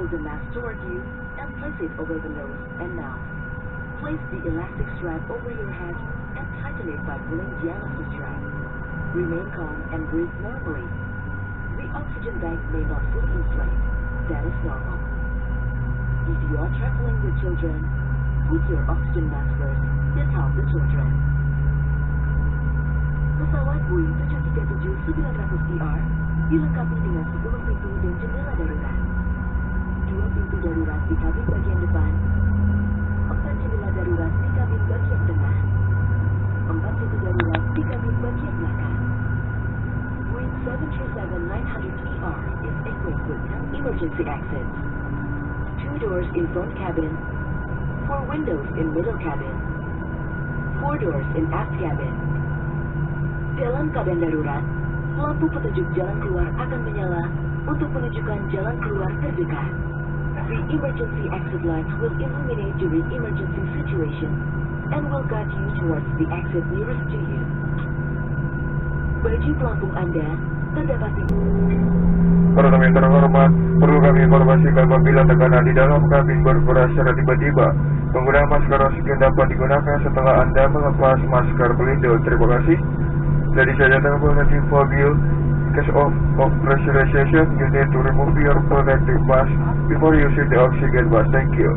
pull the mask toward you and place it over the nose and mouth. Place the elastic strap over your head and tighten it by pulling the end of the strap. Remain calm and breathe normally. The oxygen bag may not fully inflate. That is normal. If you are traveling with children, put your oxygen mask first, then help the children. Pesawat Boeing 737-900ER dilengkapi dengan 10 pintu dan jendela darurat. 2 pintu darurat di kabin bagian depan, 4 jendela darurat di kabin bagian tengah, 4 pintu darurat di kabin bagian belakang. Boeing 737-900ER is equipped with 10 emergency exits, 2 doors in front cabin, 4 windows in middle cabin, 4 doors in aft cabin. Dalam keadaan darurat, lampu petunjuk jalan keluar akan menyala untuk menunjukkan jalan keluar terdekat. The emergency exit lights will illuminate during emergency situation and will guide you towards the exit nearest to you. Baju pelampung Anda terdapat di... Para tamu yang terhormat, perlu kami informasikan apabila tekanan di dalam kabin berkurang secara tiba-tiba, penggunaan masker oksigen dapat digunakan setelah Anda melepas masker pelindung. Terima kasih. Jadi saja terhubung for you. In case of pressurization, you need to remove your protective mask before using the oxygen mask. Thank you.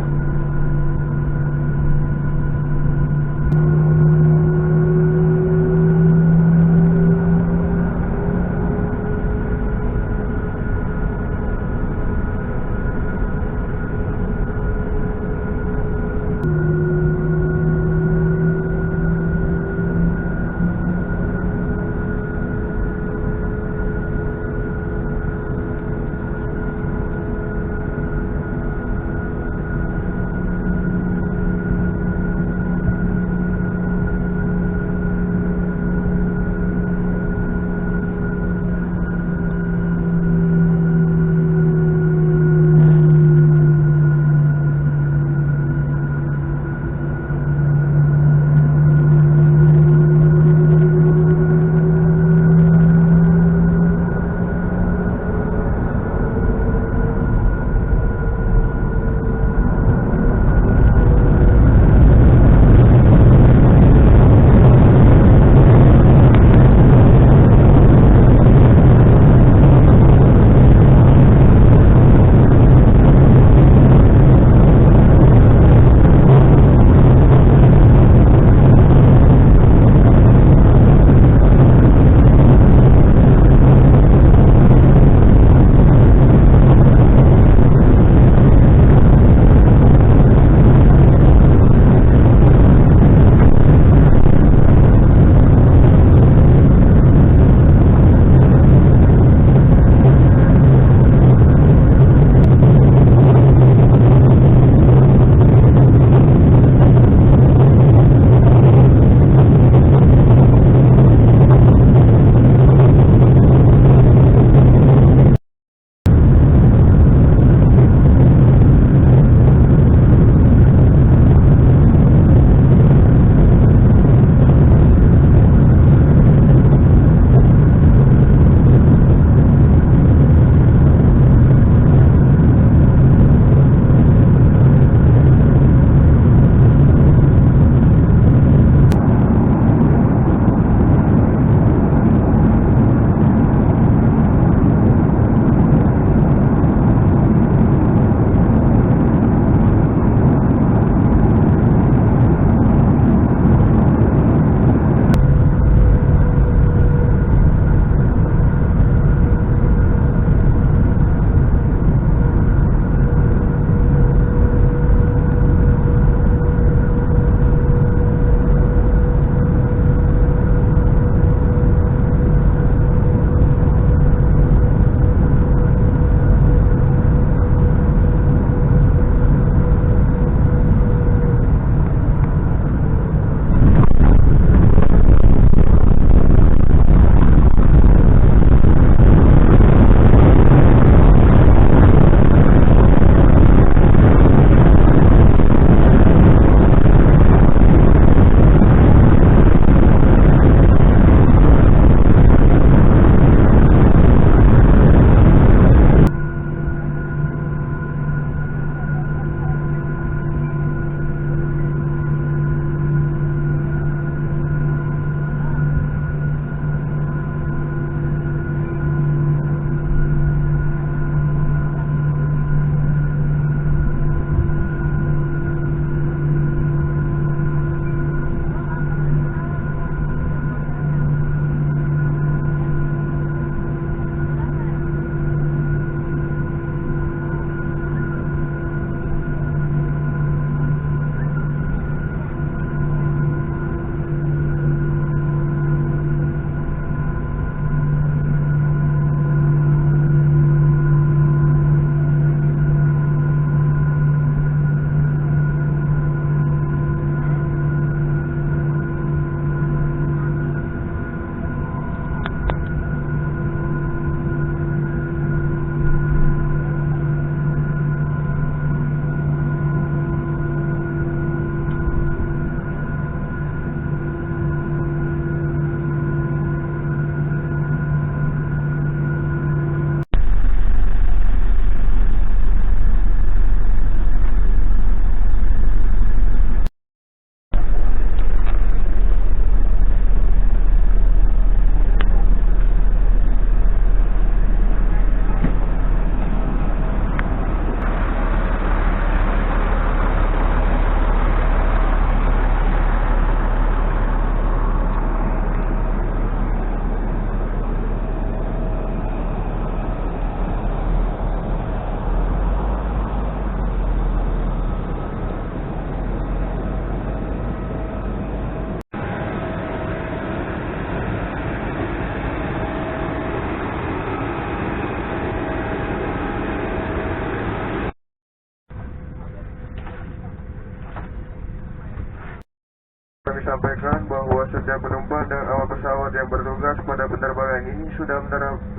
sampaikan bahwa setiap penumpang dan awak pesawat yang bertugas pada penerbangan ini sudah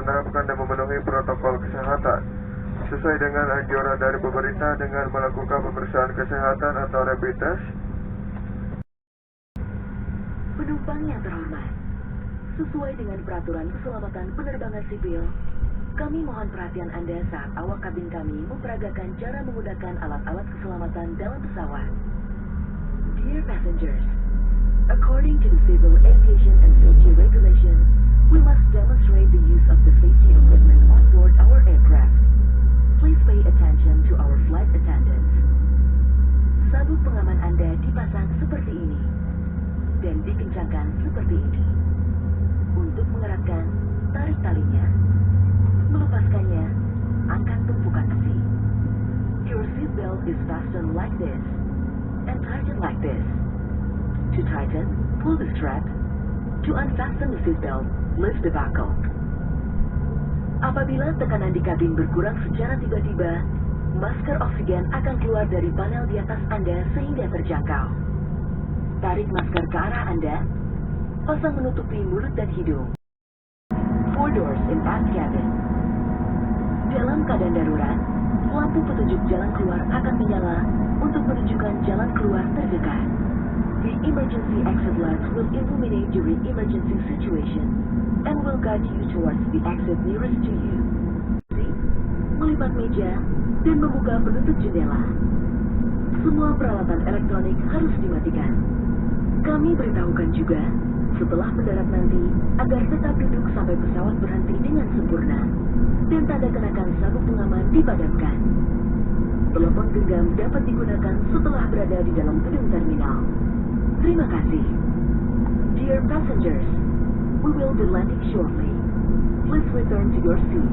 menerapkan dan memenuhi protokol kesehatan sesuai dengan anjuran dari pemerintah dengan melakukan pemeriksaan kesehatan atau rapid test. Penumpang yang terhormat, sesuai dengan peraturan keselamatan penerbangan sipil, kami mohon perhatian Anda saat awak kabin kami memperagakan cara menggunakan alat-alat keselamatan dalam pesawat. Dear passengers, according to the Civil Aviation and Safety Regulation, we must demonstrate the use of the safety equipment on board our aircraft. Please pay attention to our flight attendants. Sabuk pengaman Anda dipasang seperti ini dan dikencangkan seperti ini. Untuk mengeratkan, tarik talinya. Melepaskannya, angkat tumpukan besi. Your seat belt is fastened like this and tighten like this. To tighten, pull the strap. To unfasten the seat belt, lift the buckle. Apabila tekanan di kabin berkurang secara tiba-tiba, masker oksigen akan keluar dari panel di atas Anda sehingga terjangkau. Tarik masker ke arah Anda. Pasang menutupi mulut dan hidung. 4 doors in aft cabin. Dalam keadaan darurat, lampu petunjuk jalan keluar akan menyala untuk menunjukkan jalan keluar terdekat. The emergency exit lights will illuminate during emergency situation and will guide you towards the exit nearest to you. Melipat meja dan membuka penutup jendela. Semua peralatan elektronik harus dimatikan. Kami beritahukan juga, setelah mendarat nanti, agar tetap duduk sampai pesawat berhenti dengan sempurna dan tanda kenakan sabuk pengaman dipadamkan. Telepon genggam dapat digunakan setelah berada di dalam gedung terminal. Terima kasih. Dear passengers, we will be landing shortly. Please return to your seat.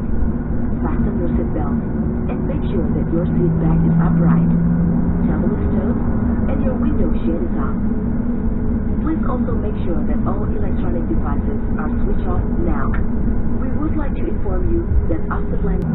Fasten your seatbelt and make sure that your seat back is upright. Table is stowed and your window shade is off. Please also make sure that all electronic devices are switched off now. We would like to inform you that after landing...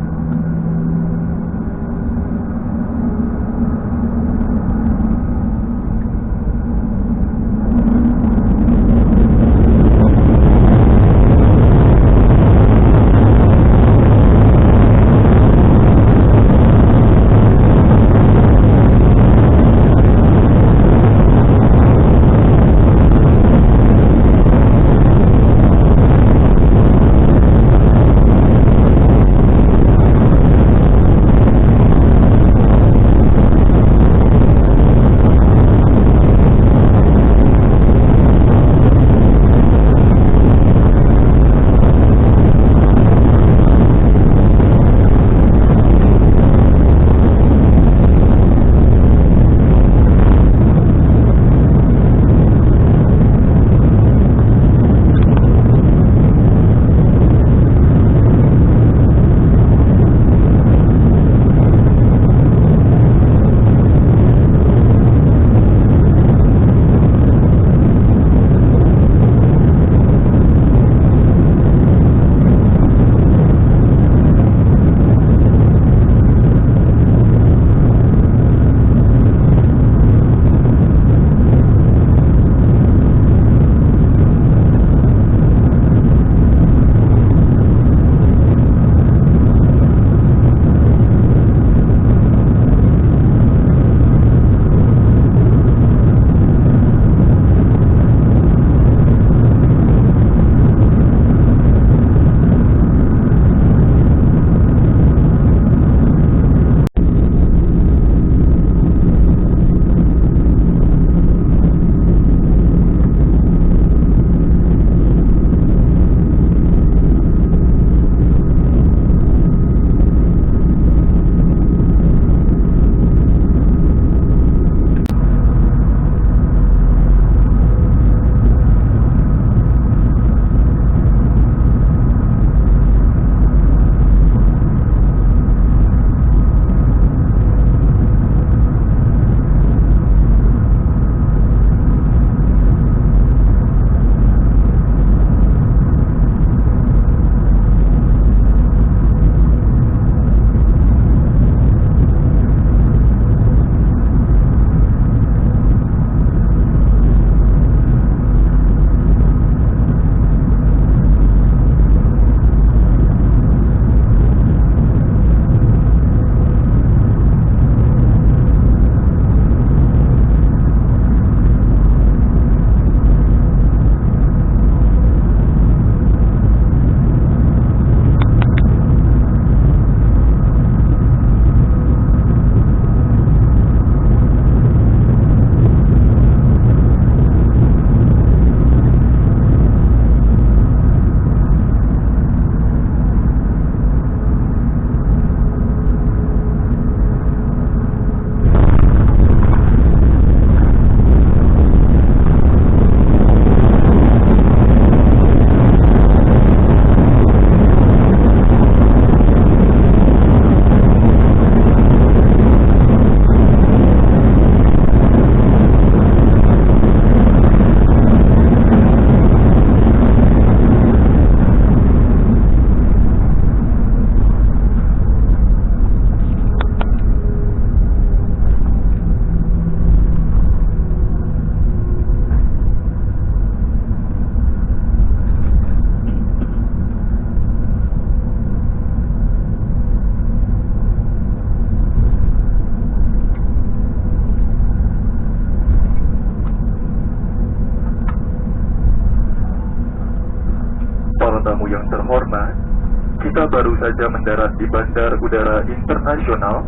kita baru saja mendarat di Bandar Udara Internasional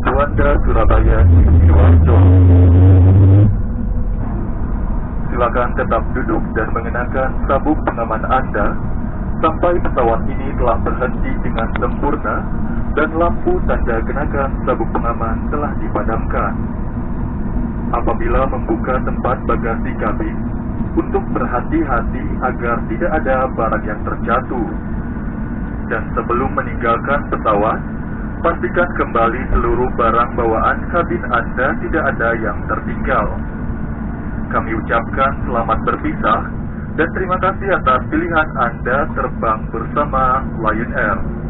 Juanda Surabaya Sidoarjo. Silakan tetap duduk dan mengenakan sabuk pengaman Anda sampai pesawat ini telah berhenti dengan sempurna dan lampu tanda kenakan sabuk pengaman telah dipadamkan. Apabila membuka tempat bagasi kabin, untuk berhati-hati agar tidak ada barang yang terjatuh. Dan sebelum meninggalkan pesawat, pastikan kembali seluruh barang bawaan kabin Anda tidak ada yang tertinggal. Kami ucapkan selamat berpisah dan terima kasih atas pilihan Anda terbang bersama Lion Air.